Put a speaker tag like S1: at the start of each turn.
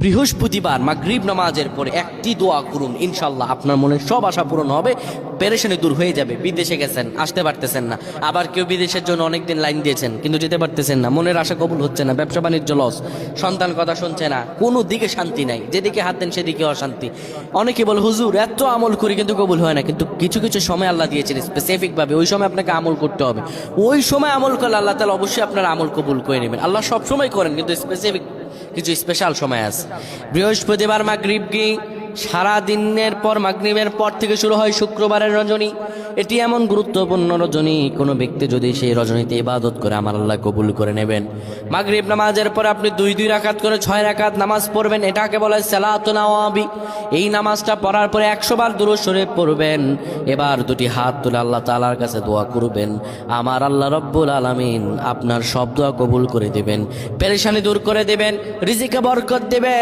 S1: বৃহস্পতিবার মাগরিব নামাজের পরে একটি দোয়া করুন, ইনশাল্লাহ আপনার মনের সব আশা পূরণ হবে, পেরেশানি দূর হয়ে যাবে। বিদেশে গেছেন, আসতে পারতেছেন না, আবার কেউ বিদেশের জন্য অনেকদিন লাইন দিয়েছেন কিন্তু যেতে পারতেছেন না, মনের আশা কবুল হচ্ছে না, ব্যবসা বাণিজ্য লস, সন্তান কথা শুনছে না, কোনো দিকে শান্তি নাই, যেদিকে হাত দেন সেদিকে অশান্তি। অনেকে বলে হুজুর এত আমল করি কিন্তু কবুল হয় না, কিন্তু কিছু কিছু সময় আল্লাহ দিয়েছেন স্পেসিফিকভাবে, ওই সময় আপনাকে আমল করতে হবে। ওই সময় আমল করলে আল্লাহ তাআলা অবশ্যই আপনার আমল কবুল করে নেবেন। আল্লাহ সব সময় করেন কিন্তু স্পেসিফিক কিছু স্পেশাল সময় আছে। বৃহস্পতিবার মাগরিব কি সারা দিনের পর মাগরিবের পর থেকে শুরু হয় শুক্রবারের রজনী। এটি এমন গুরুত্বপূর্ণ রজনী, কোনো ব্যক্তি যদি সেই রজনীতে ইবাদত করে আমার আল্লাহ কবুল করে নেবেন। মাগরিব নামাজের পর আপনি দুই রাকাত করে 6 রাকাত নামাজ পড়বেন, এটাকে বলে সালাতুন নওয়াবি। এই নামাজটা পড়ার পরে 100 বার দুরূদ শরীফ পড়বেন। এবার দুটি হাত তুলে আল্লাহ তাআলার কাছে দোয়া করবেন, আমার আল্লাহ রব্বুল আলামিন আপনার সব দোয়া কবুল করে দেবেন, পেরেশানি দূর করে দেবেন, রিজিকে বরকত দেবেন।